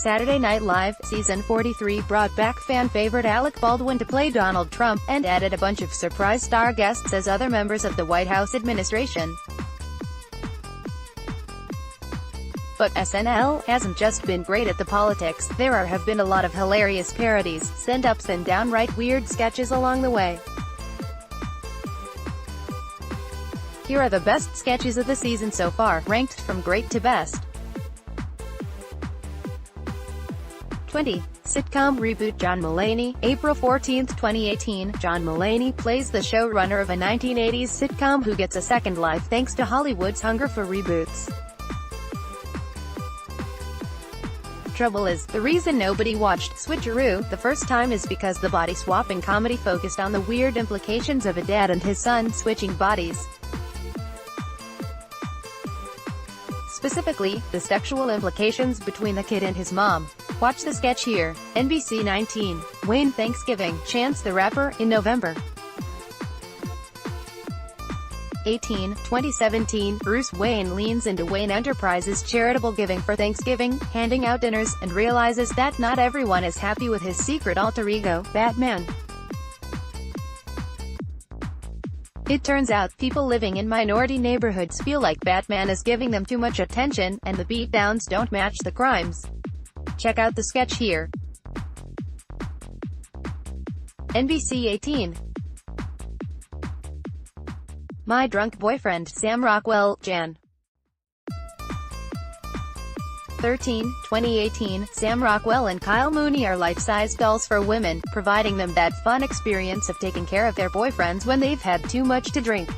Saturday Night Live, Season 43 brought back fan favorite Alec Baldwin to play Donald Trump, and added a bunch of surprise star guests as other members of the White House administration. But SNL hasn't just been great at the politics, there have been a lot of hilarious parodies, send-ups and downright weird sketches along the way. Here are the best sketches of the season so far, ranked from great to best. 20. Sitcom Reboot. John Mulaney. April 14, 2018, John Mulaney plays the showrunner of a 1980s sitcom who gets a second life thanks to Hollywood's hunger for reboots. Trouble is, the reason nobody watched Switcheroo the first time is because the body-swapping comedy focused on the weird implications of a dad and his son switching bodies. Specifically, the sexual implications between the kid and his mom. Watch the sketch here. NBC 19. Wayne Thanksgiving, Chance the Rapper, in November. 18. 2017, Bruce Wayne leans into Wayne Enterprises' charitable giving for Thanksgiving, handing out dinners, and realizes that not everyone is happy with his secret alter ego, Batman. It turns out, people living in minority neighborhoods feel like Batman is giving them too much attention, and the beatdowns don't match the crimes. Check out the sketch here. NBC 18. My Drunk Boyfriend, Sam Rockwell, Jan. 13. 2018, Sam Rockwell and Kyle Mooney are life-size dolls for women, providing them that fun experience of taking care of their boyfriends when they've had too much to drink.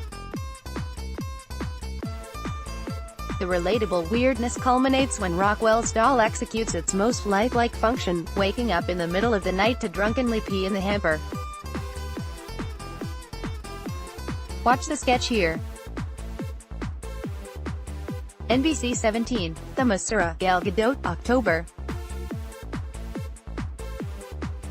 The relatable weirdness culminates when Rockwell's doll executes its most lifelike function, waking up in the middle of the night to drunkenly pee in the hamper. Watch the sketch here. NBC 17. The Masura, Gal Gadot, October.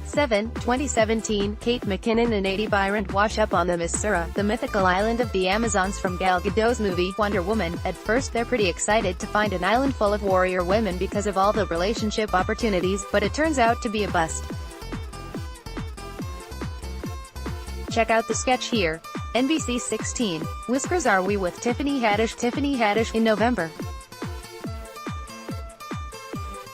7. 2017, Kate McKinnon and Adie Byron wash up on the Masura, the mythical island of the Amazons from Gal Gadot's movie, Wonder Woman. At first they're pretty excited to find an island full of warrior women because of all the relationship opportunities, but it turns out to be a bust. Check out the sketch here. NBC 16. Whiskers Are We with Tiffany Haddish, in November.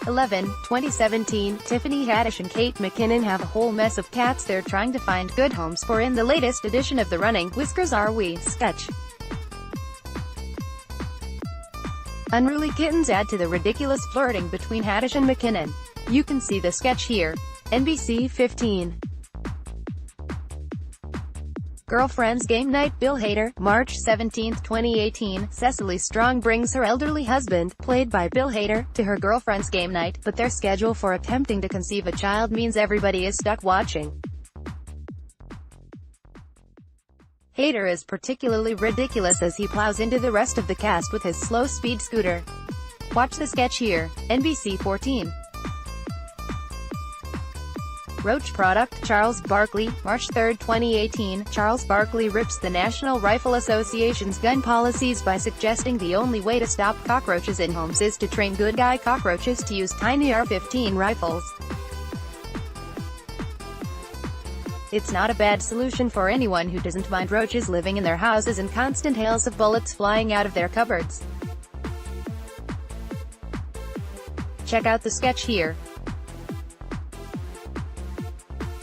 11. 2017, Tiffany Haddish and Kate McKinnon have a whole mess of cats they're trying to find good homes for in the latest edition of the running Whiskers Are We sketch. Unruly kittens add to the ridiculous flirting between Haddish and McKinnon. You can see the sketch here. NBC 15. Girlfriend's Game Night. Bill Hader, March 17, 2018, Cecily Strong brings her elderly husband, played by Bill Hader, to her girlfriend's game night, but their schedule for attempting to conceive a child means everybody is stuck watching. Hader is particularly ridiculous as he plows into the rest of the cast with his slow-speed scooter. Watch the sketch here. NBC 14. Roach product. Charles Barkley, March 3, 2018, Charles Barkley rips the National Rifle Association's gun policies by suggesting the only way to stop cockroaches in homes is to train good guy cockroaches to use tiny AR-15 rifles. It's not a bad solution for anyone who doesn't mind roaches living in their houses and constant hails of bullets flying out of their cupboards. Check out the sketch here.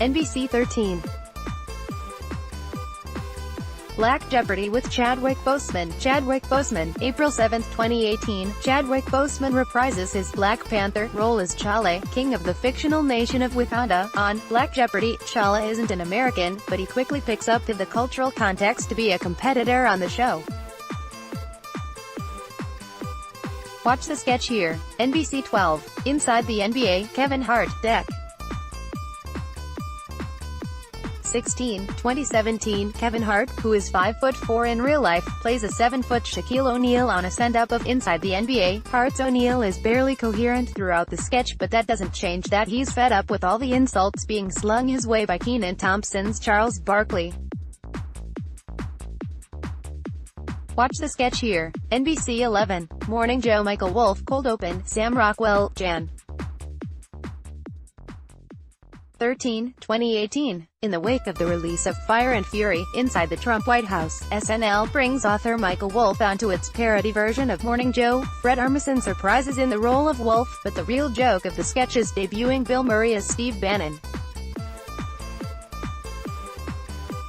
NBC 13. Black Jeopardy with Chadwick Boseman. April 7, 2018, Chadwick Boseman reprises his Black Panther role as T'Challa, king of the fictional nation of Wakanda. On Black Jeopardy, T'Challa isn't an American, but he quickly picks up the cultural context to be a competitor on the show. Watch the sketch here. NBC 12. Inside the NBA, Kevin Hart, Deck. 16. 2017, Kevin Hart, who is 5'4" in real life, plays a 7-foot Shaquille O'Neal on a send-up of Inside the NBA. Hart's O'Neal is barely coherent throughout the sketch, but that doesn't change that he's fed up with all the insults being slung his way by Kenan Thompson's Charles Barkley. Watch the sketch here. NBC 11. Morning Joe. Michael Wolff, cold open. Sam Rockwell, Jan. 13, 2018. In the wake of the release of Fire and Fury, Inside the Trump White House, SNL brings author Michael Wolff onto its parody version of Morning Joe. Fred Armisen surprises in the role of Wolff, but the real joke of the sketch is debuting Bill Murray as Steve Bannon.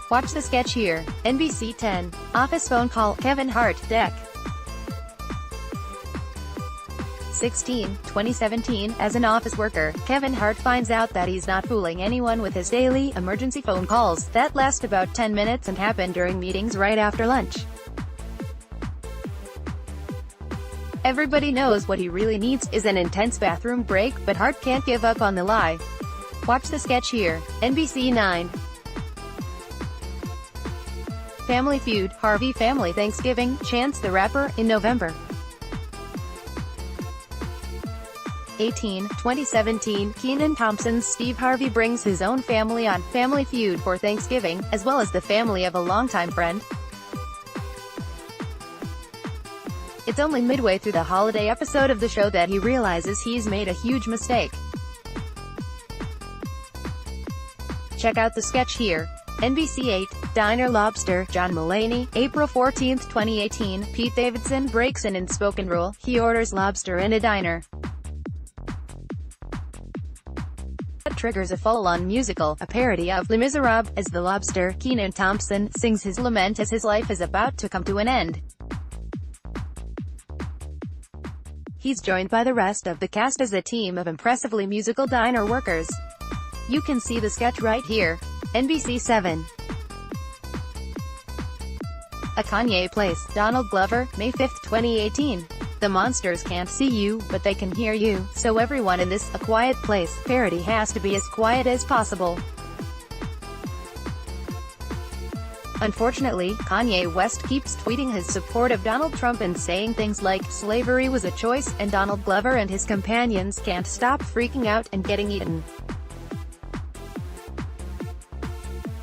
Watch the sketch here. NBC 10. Office phone call, Kevin Hart, deck. 16, 2017. As an office worker, Kevin Hart finds out that he's not fooling anyone with his daily, emergency phone calls, that last about 10 minutes and happen during meetings right after lunch. Everybody knows what he really needs is an intense bathroom break, but Hart can't give up on the lie. Watch the sketch here. NBC 9. Family Feud, Harvey Family Thanksgiving, Chance the Rapper, in November. 18, 2017. Kenan Thompson's Steve Harvey brings his own family on Family Feud for Thanksgiving, as well as the family of a longtime friend. It's only midway through the holiday episode of the show that he realizes he's made a huge mistake. Check out the sketch here. NBC 8. Diner Lobster, John Mulaney, April 14, 2018. Pete Davidson breaks an unspoken rule. He orders lobster in a diner. That triggers a full-on musical, a parody of Les Miserables. As the lobster, Kenan Thompson sings his lament as his life is about to come to an end. He's joined by the rest of the cast as a team of impressively musical diner workers. You can see the sketch right here. NBC 7. A Kanye Place, Donald Glover, May 5, 2018. The monsters can't see you, but they can hear you, so everyone in this A Quiet Place parody has to be as quiet as possible. Unfortunately, Kanye West keeps tweeting his support of Donald Trump and saying things like, slavery was a choice, and Donald Glover and his companions can't stop freaking out and getting eaten.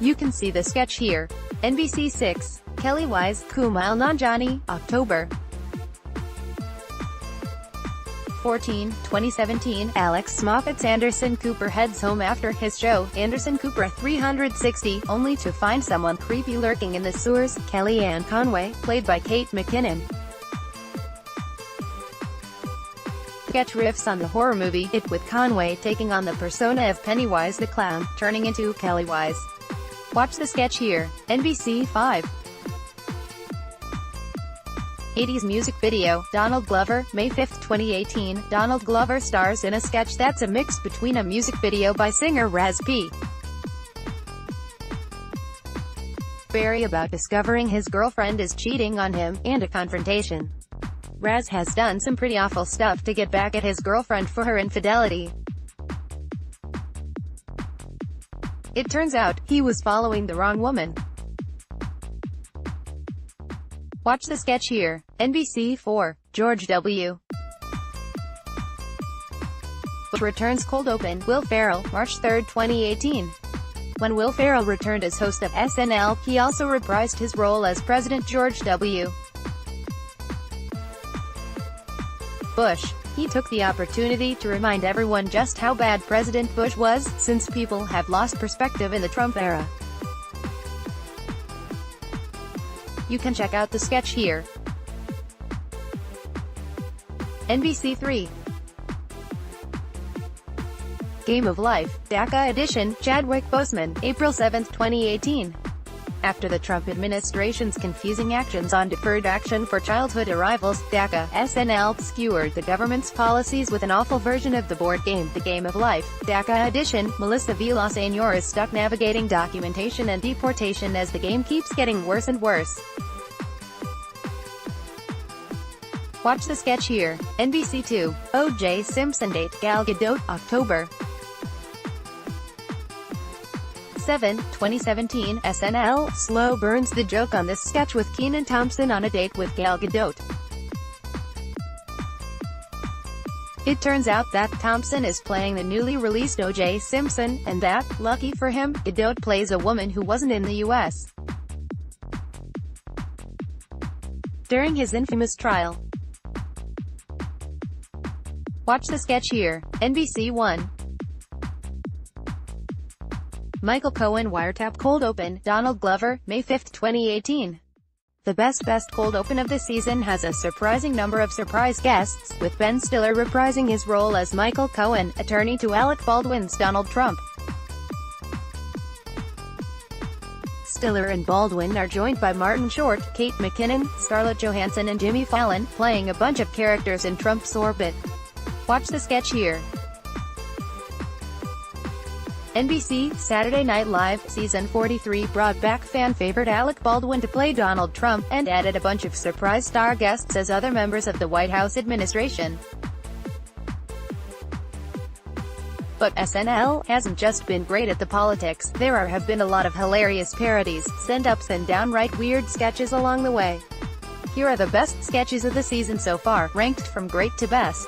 You can see the sketch here. NBC 6. Kelly Wise, Kumail Nanjiani, October 14, 2017. Alex Moffat's Anderson Cooper heads home after his show, Anderson Cooper 360, only to find someone creepy lurking in the sewers. Kellyanne Conway, played by Kate McKinnon. Sketch riffs on the horror movie It, with Conway taking on the persona of Pennywise the Clown, turning into Kelly Wise. Watch the sketch here. NBC 5. 80s music video, Donald Glover, May 5, 2018. Donald Glover stars in a sketch that's a mix between a music video by singer Raz P. Barry about discovering his girlfriend is cheating on him, and a confrontation. Raz has done some pretty awful stuff to get back at his girlfriend for her infidelity. It turns out, he was following the wrong woman. Watch the sketch here. NBC 4. George W. Bush returns cold open, Will Ferrell, March 3, 2018. When Will Ferrell returned as host of SNL, he also reprised his role as President George W. Bush. He took the opportunity to remind everyone just how bad President Bush was, since people have lost perspective in the Trump era. You can check out the sketch here. NBC 3. Game of Life, DACA edition, Chadwick Boseman, April 7, 2018. After the Trump administration's confusing actions on deferred action for childhood arrivals, DACA, SNL skewered the government's policies with an awful version of the board game, The Game of Life, DACA edition. Melissa Villaseñor is stuck navigating documentation and deportation as the game keeps getting worse and worse. Watch the sketch here. NBC 2. O.J. Simpson date, Gal Gadot, October 7, 2017. SNL slow burns the joke on this sketch with Kenan Thompson on a date with Gal Gadot. It turns out that Thompson is playing the newly released O.J. Simpson, and that, lucky for him, Gadot plays a woman who wasn't in the U.S. during his infamous trial. Watch the sketch here. NBC 1. Michael Cohen wiretap cold open, Donald Glover, May 5, 2018. The best cold open of the season has a surprising number of surprise guests, with Ben Stiller reprising his role as Michael Cohen, attorney to Alec Baldwin's Donald Trump. Stiller and Baldwin are joined by Martin Short, Kate McKinnon, Scarlett Johansson and Jimmy Fallon, playing a bunch of characters in Trump's orbit. Watch the sketch here. NBC, Saturday Night Live, Season 43 brought back fan-favorite Alec Baldwin to play Donald Trump, and added a bunch of surprise star guests as other members of the White House administration. But SNL hasn't just been great at the politics, there have been a lot of hilarious parodies, send-ups and downright weird sketches along the way. Here are the best sketches of the season so far, ranked from great to best.